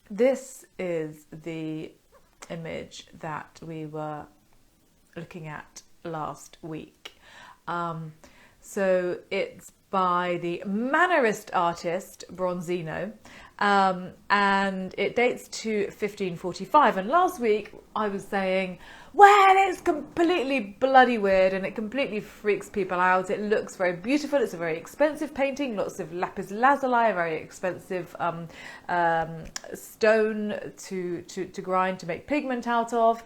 This is the image that we were looking at last week. So it's by the Mannerist artist Bronzino, and it dates to 1545. And last week I was saying, well, it's completely bloody weird and it completely freaks people out. It looks very beautiful. It's a very expensive painting, lots of lapis lazuli, a very expensive stone to grind to make pigment out of.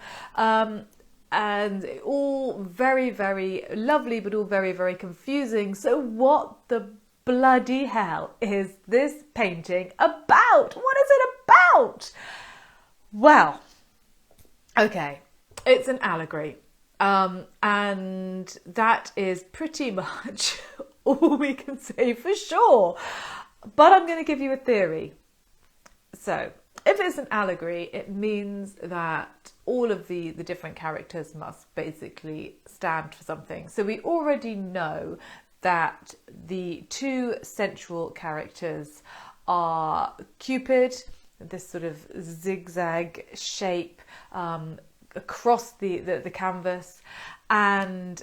And all very, very lovely, but all very, very confusing. So what the bloody hell is this painting about? What is it about? Well, okay, it's an allegory. And that is pretty much all we can say for sure. But I'm going to give you a theory. So, if it's an allegory, it means that all of the different characters must basically stand for something. So we already know that the two central characters are Cupid, this sort of zigzag shape across the canvas, and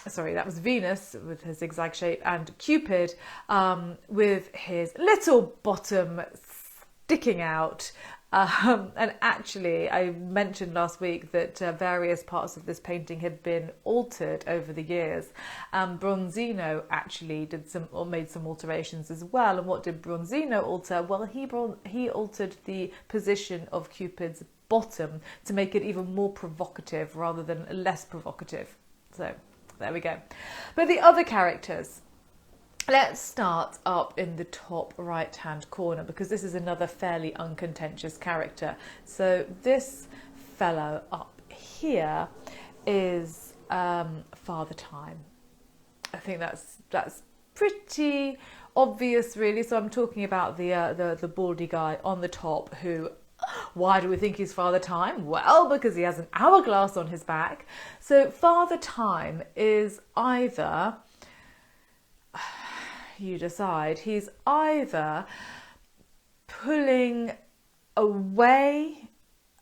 sorry, that was Venus with her zigzag shape, and Cupid with his little bottom sticking out. And actually, I mentioned last week that various parts of this painting had been altered over the years. Bronzino actually made some alterations as well. And what did Bronzino alter? Well, he altered the position of Cupid's bottom to make it even more provocative rather than less provocative. So there we go. But the other characters. Let's start up in the top right hand corner because this is another fairly uncontentious character. So this fellow up here is Father Time. I think that's pretty obvious really. So I'm talking about the baldy guy on the top who, why do we think he's Father Time? Well, because he has an hourglass on his back. So Father Time is either, you decide, he's either pulling away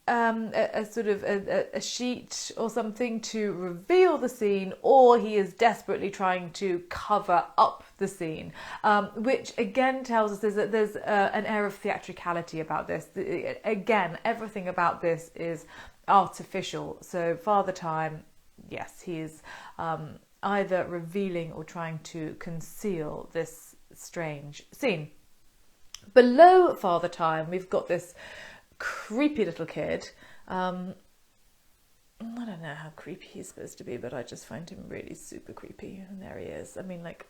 a sort of a sheet or something to reveal the scene, or he is desperately trying to cover up the scene, which again tells us there's an air of theatricality about this. Again, everything about this is artificial. So Father Time, yes, he is either revealing or trying to conceal this strange scene. Below Father Time, we've got this creepy little kid. I don't know how creepy he's supposed to be, but I just find him really super creepy. And there he is. I mean, like,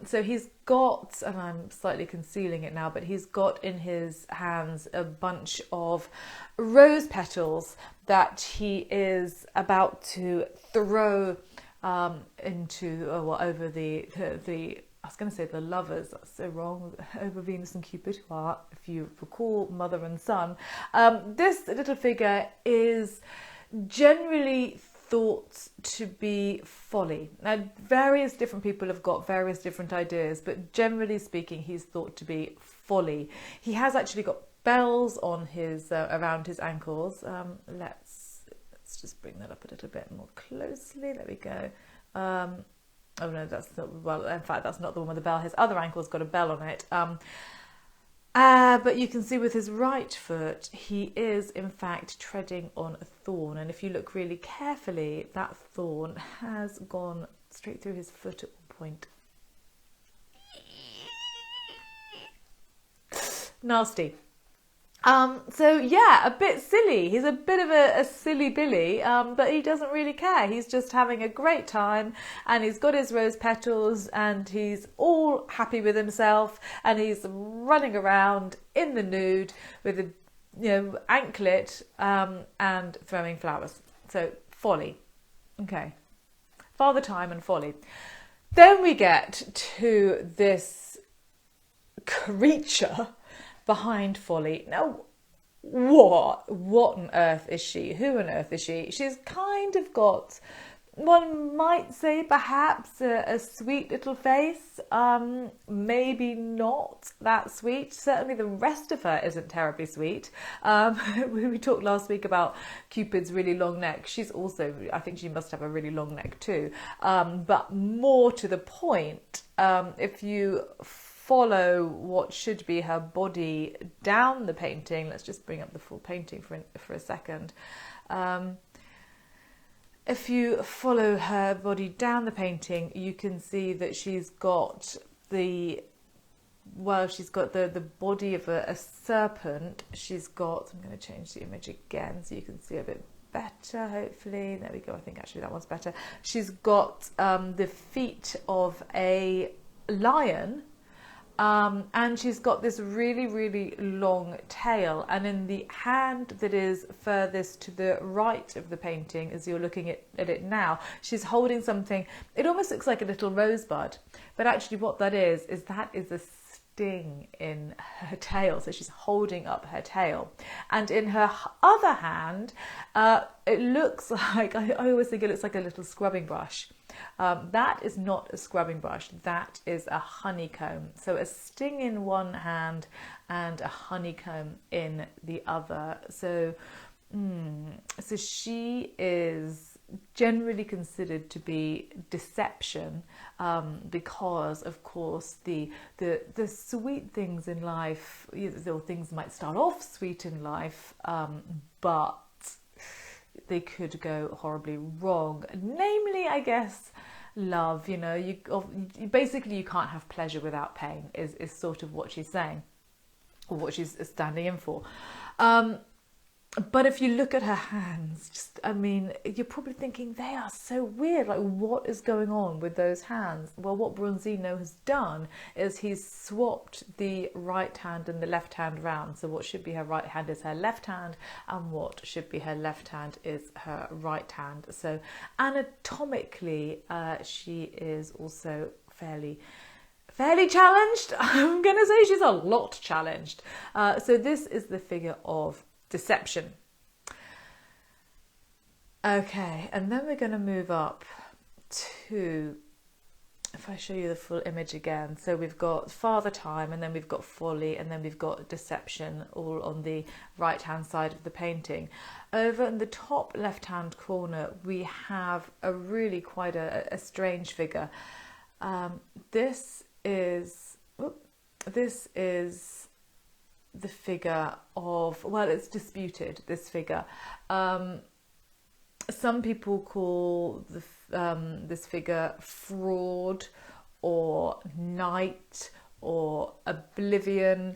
so he's got, and I'm slightly concealing it now, but he's got in his hands a bunch of rose petals that he is about to throw into, over the I was going to say the lovers, that's so wrong, over Venus and Cupid, who are, if you recall, mother and son. This little figure is generally thought to be folly. Now, various different people have got various different ideas, but generally speaking, he's thought to be folly. He has actually got bells on his around his ankles. Let's just bring that up a little bit more closely. There we go. Oh no, that's not, well, in fact, that's not the one with the bell. His other ankle's got a bell on it. But you can see with his right foot, he is in fact treading on a thorn. And if you look really carefully, that thorn has gone straight through his foot at one point. Nasty. So yeah, a bit silly. He's a bit of a silly Billy, but he doesn't really care. He's just having a great time, and he's got his rose petals, and he's all happy with himself, and he's running around in the nude with a anklet and throwing flowers. So folly. Okay, Father Time and folly. Then we get to this creature behind folly. Now, what on earth is she? Who on earth is she? She's kind of got One might say perhaps a sweet little face, maybe not that sweet. Certainly the rest of her isn't terribly sweet. We talked last week about Cupid's really long neck. She's also, I think she must have a really long neck too. But more to the point, if you follow what should be her body down the painting, let's just bring up the full painting for a second. If you follow her body down the painting, you can see that she's got the body of a serpent. She's got, I'm going to change the image again so you can see a bit better, hopefully. There we go. I think actually that one's better. She's got the feet of a lion. And she's got this really, really long tail, and in the hand that is furthest to the right of the painting, as you're looking at it now, she's holding something. It almost looks like a little rosebud, but actually what that is a sting in her tail. So she's holding up her tail, and in her other hand, it looks like, I always think it looks like a little scrubbing brush. That is not a scrubbing brush, that is a honeycomb. So a sting in one hand and a honeycomb in the other. So, so she is generally considered to be deception, because of course the sweet things in life, or things might start off sweet in life, but they could go horribly wrong. Namely, I guess, love. You know, you basically, you can't have pleasure without pain is sort of what she's saying, or what she's standing in for. But if you look at her hands, just, I mean, you're probably thinking they are so weird. Like, what is going on with those hands? Well, what Bronzino has done is he's swapped the right hand and the left hand round. So what should be her right hand is her left hand, and what should be her left hand is her right hand. So anatomically, she is also fairly challenged. I'm going to say she's a lot challenged. So this is the figure of deception. Okay, and then we're going to move up to, if I show you the full image again, so we've got Father Time, and then we've got Folly, and then we've got Deception, all on the right hand side of the painting. Over in the top left hand corner we have a really quite a strange figure. This is the figure of, well, it's disputed, this figure. Some people call this figure fraud, or night, or oblivion.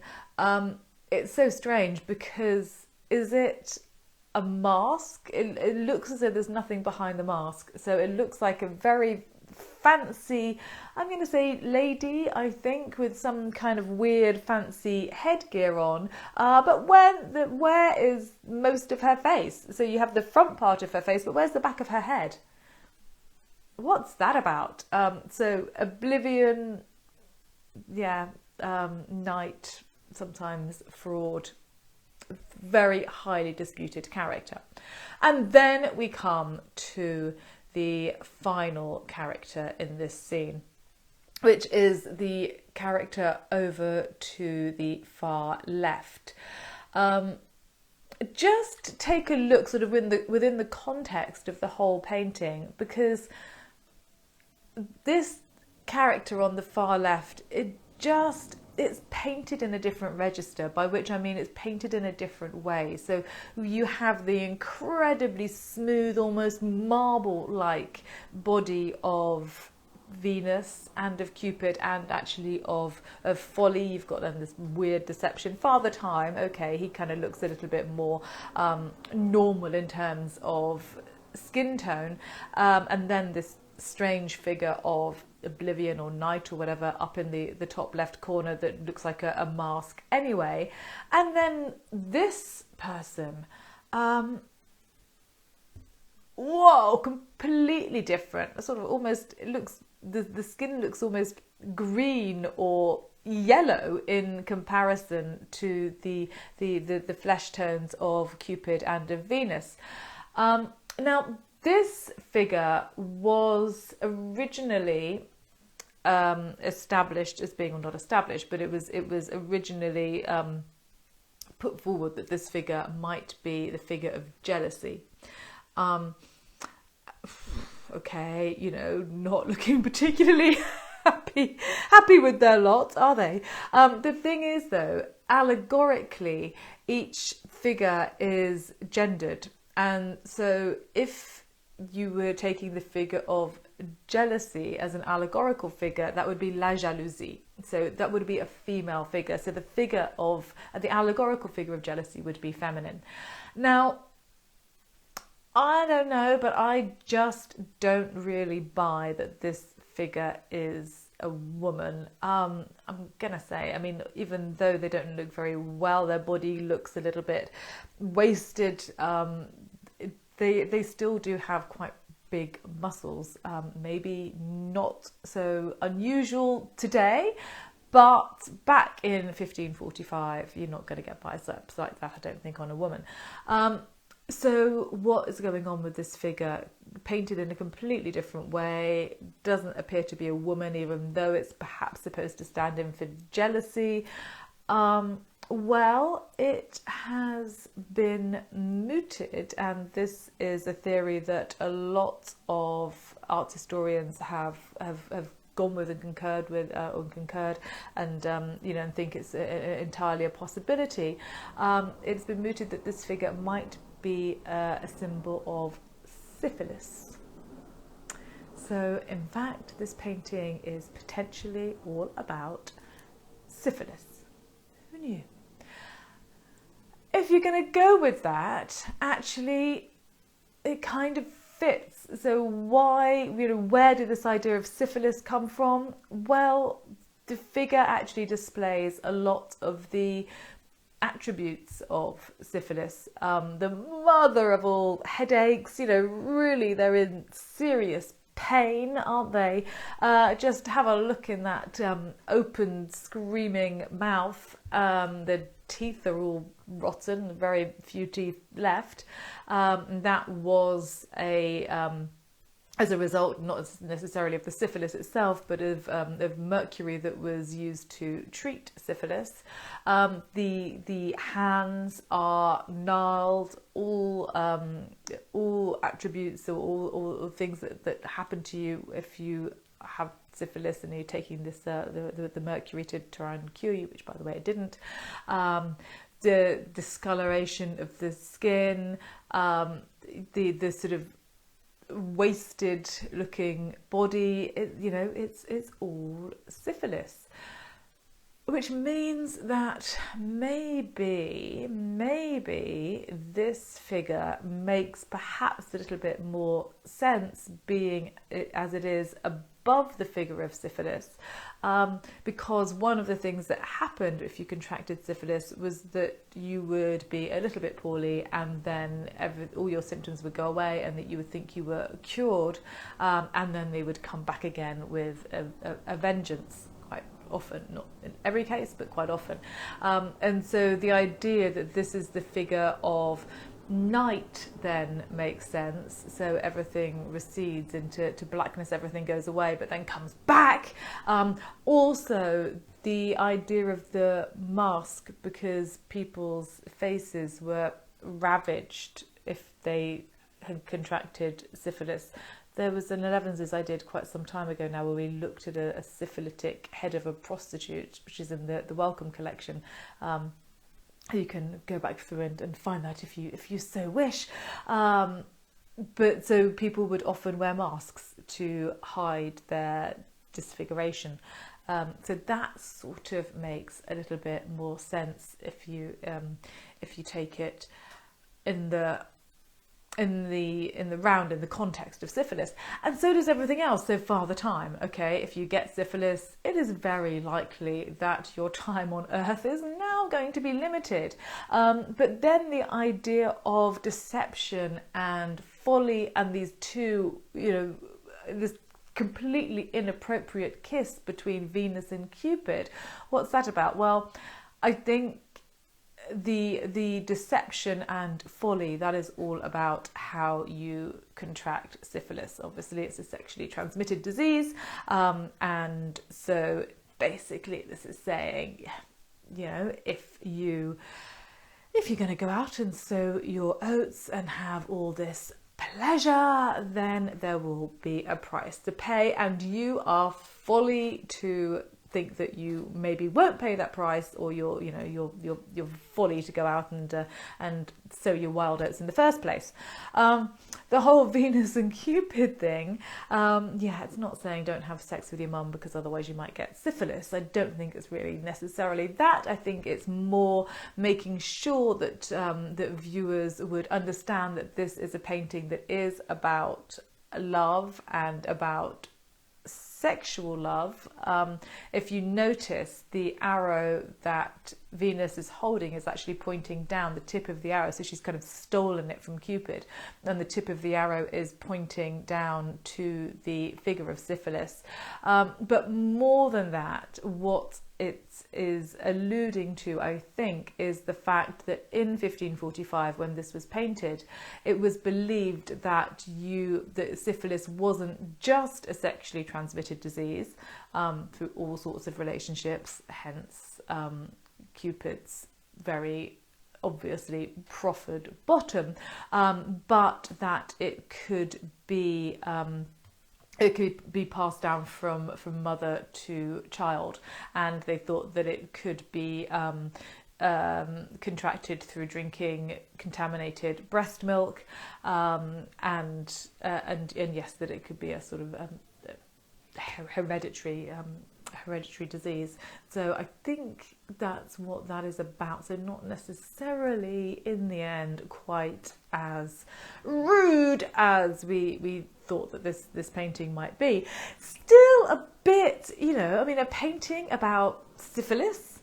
It's so strange because, is it a mask? It looks as though there's nothing behind the mask. So it looks like a very fancy, I'm going to say lady, I think, with some kind of weird fancy headgear on, but where is most of her face? So you have the front part of her face, but where's the back of her head? What's that about? So oblivion, yeah, night, sometimes fraud, very highly disputed character. And then we come to the final character in this scene, which is the character over to the far left. Just take a look sort of within the context of the whole painting, because this character on the far left, it's painted in a different register, by which I mean it's painted in a different way. So you have the incredibly smooth, almost marble-like body of Venus and of Cupid, and actually of Folly. You've got then this weird Deception. Father Time, okay, he kind of looks a little bit more normal in terms of skin tone, and then this strange figure of Oblivion or Night or whatever up in the top left corner that looks like a mask anyway. And then this person, whoa, completely different. Sort of almost, it looks, the skin looks almost green or yellow in comparison to the flesh tones of Cupid and of Venus. Now, this figure was originally established as being, or not established, but it was originally put forward that this figure might be the figure of jealousy. Okay, you know, not looking particularly happy with their lot, are they? The thing is, though, allegorically, each figure is gendered, and so if you were taking the figure of jealousy as an allegorical figure, that would be la jalousie. So that would be a female figure. So the figure of the allegorical figure of jealousy would be feminine. Now, I don't know, but I just don't really buy that this figure is a woman. I'm gonna say, I mean, even though they don't look very well, their body looks a little bit wasted. They still do have quite big muscles. Maybe not so unusual today, but back in 1545, you're not going to get biceps like that, I don't think, on a woman. So what is going on with this figure? Painted in a completely different way, doesn't appear to be a woman, even though it's perhaps supposed to stand in for jealousy. Well, it has been mooted, and this is a theory that a lot of art historians have gone with and concurred with, and you know, and think it's entirely a possibility. It's been mooted that this figure might be a symbol of syphilis. So, in fact, this painting is potentially all about syphilis. Who knew? If you're going to go with that, actually, it kind of fits. So why, you know, where did this idea of syphilis come from? Well, the figure actually displays a lot of the attributes of syphilis. The mother of all headaches, you know, really they're in serious pain, aren't they? Just have a look in that open, screaming mouth. The teeth are all rotten, very few teeth left. That was as a result, not necessarily of the syphilis itself, but of mercury that was used to treat syphilis. The hands are gnarled, all attributes or all things that happen to you if you have syphilis and you're taking this the mercury to try and cure you, which by the way it didn't. The discoloration of the skin, the sort of wasted looking body, you know, it's all syphilis, which means that maybe this figure makes perhaps a little bit more sense, being as it is above the figure of syphilis, because one of the things that happened if you contracted syphilis was that you would be a little bit poorly, and then all your symptoms would go away, and that you would think you were cured, and then they would come back again with a vengeance. Quite often, not in every case, but quite often. And so the idea that this is the figure of night then makes sense. So everything recedes into blackness, everything goes away, but then comes back. Also, the idea of the mask, because people's faces were ravaged if they had contracted syphilis. There was an 11s I did quite some time ago now, where we looked at a syphilitic head of a prostitute, which is in the Welcome collection. You can go back through and find that if you so wish. But so people would often wear masks to hide their disfiguration. So that sort of makes a little bit more sense if you take it in the round, in the context of syphilis. And so does everything else. So Father Time, okay, if you get syphilis, it is very likely that your time on earth is now going to be limited. But then the idea of deception and folly, and these two, you know, this completely inappropriate kiss between Venus and Cupid, what's that about? Well, I think the deception and folly, that is all about how you contract syphilis. Obviously, it's a sexually transmitted disease, and so basically this is saying, you know, if you're going to go out and sow your oats and have all this pleasure, then there will be a price to pay, and you are folly to think that you maybe won't pay that price, or you're folly to go out and sow your wild oats in the first place. The whole Venus and Cupid thing, it's not saying don't have sex with your mum because otherwise you might get syphilis. I don't think it's really necessarily that. I think it's more making sure that that viewers would understand that this is a painting that is about love and about sexual love. If you notice, the arrow that Venus is holding is actually pointing down, the tip of the arrow, so she's kind of stolen it from Cupid, and the tip of the arrow is pointing down to the figure of syphilis. But more than that, what it is alluding to, I think, is the fact that in 1545, when this was painted, it was believed that syphilis wasn't just a sexually transmitted disease through all sorts of relationships, hence Cupid's very obviously proffered bottom, but that it could be passed down from mother to child, and they thought that it could be contracted through drinking contaminated breast milk, and yes, that it could be a sort of hereditary disease. So I think that's what that is about. So not necessarily in the end quite as rude as we thought that this painting might be. Still a bit, a painting about syphilis,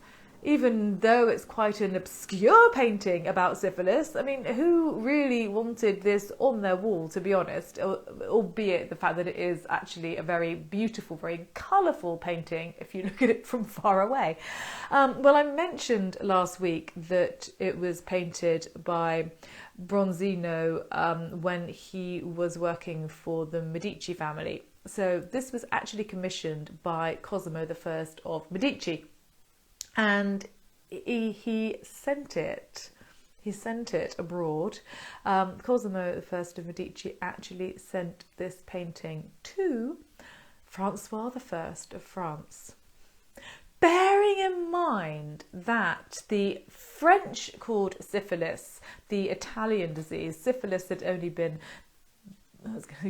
even though it's quite an obscure painting about syphilis. I mean, who really wanted this on their wall, to be honest, albeit the fact that it is actually a very beautiful, very colourful painting if you look at it from far away. Well, I mentioned last week that it was painted by Bronzino when he was working for the Medici family. So this was actually commissioned by Cosimo I of Medici. And he sent it abroad. Cosimo I of Medici actually sent this painting to Francois I of France. Bearing in mind that the French called syphilis the Italian disease, syphilis had only been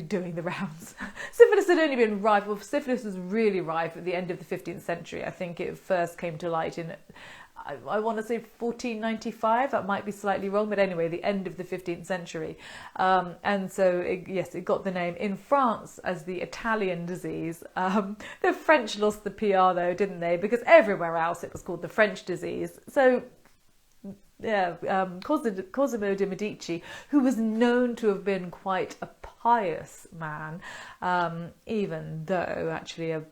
doing the rounds. Syphilis had only been rife. Well, syphilis was really rife at the end of the 15th century. I think it first came to light in, I want to say 1495. That might be slightly wrong, but anyway, the end of the 15th century. And so, it got the name in France as the Italian disease. The French lost the PR though, didn't they? Because everywhere else it was called the French disease. So Cosimo de' Medici, who was known to have been quite a pious man, even though actually a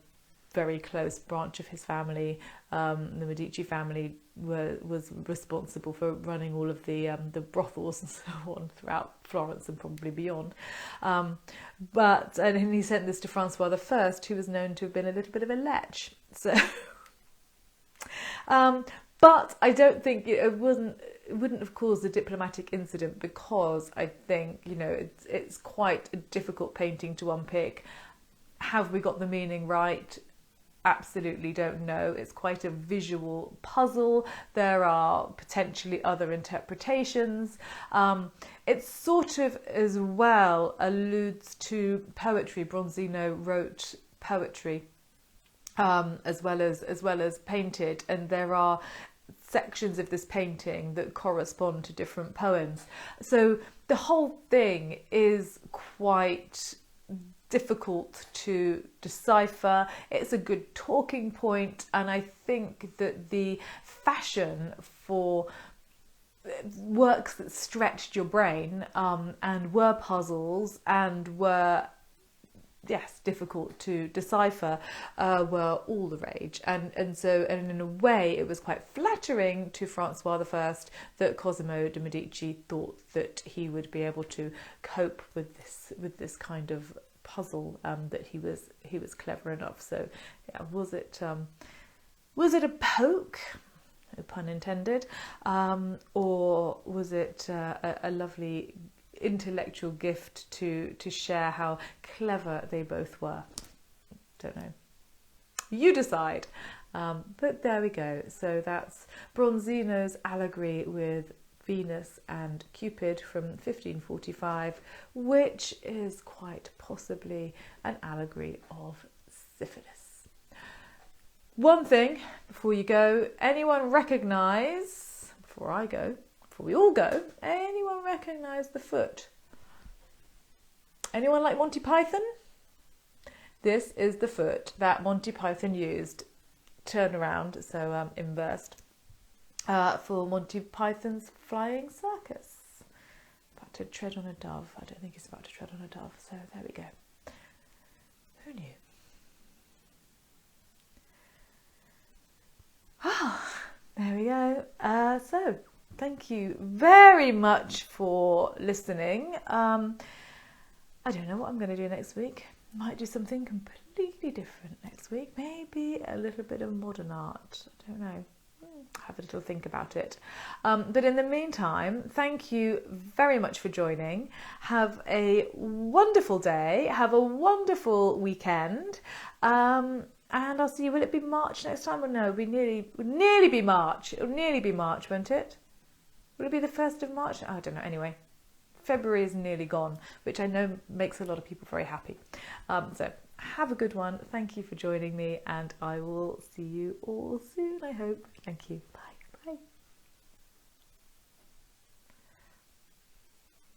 very close branch of his family, the Medici family, was responsible for running all of the brothels and so on throughout Florence and probably beyond. And he sent this to Francois I, who was known to have been a little bit of a lech. So. But I don't think it wouldn't have caused a diplomatic incident, because I think, it's quite a difficult painting to unpick. Have we got the meaning right? Absolutely don't know. It's quite a visual puzzle. There are potentially other interpretations. It sort of as well alludes to poetry. Bronzino wrote poetry as well as painted, and there are sections of this painting that correspond to different poems. So the whole thing is quite difficult to decipher. It's a good talking point, and I think that the fashion for works that stretched your brain and were puzzles and were yes, difficult to decipher, were all the rage. And in a way, it was quite flattering to Francois I that Cosimo de' Medici thought that he would be able to cope with this kind of puzzle, that he was clever enough. So, yeah, was it a poke? No pun intended, or was it a lovely intellectual gift to share how clever they both were? Don't know. You decide. But there we go. So that's Bronzino's Allegory with Venus and Cupid from 1545, which is quite possibly an allegory of syphilis. One thing before you go, anyone recognise, before we all go, anyone recognise the foot? Anyone like Monty Python? This is the foot that Monty Python used, turn around, so inversed, for Monty Python's flying circus. About to tread on a dove. I don't think he's about to tread on a dove, so there we go. Who knew? There we go. So, thank you very much for listening. I don't know what I'm going to do next week. Might do something completely different next week. Maybe a little bit of modern art. I don't know. Have a little think about it. But in the meantime, thank you very much for joining. Have a wonderful day. Have a wonderful weekend. And I'll see you. Will it be March next time or no? It'll nearly be March. It'll nearly be March, won't it? Will it be the 1st of March? I don't know. Anyway, February is nearly gone, which I know makes a lot of people very happy. So have a good one. Thank you for joining me, and I will see you all soon, I hope. Thank you. Bye.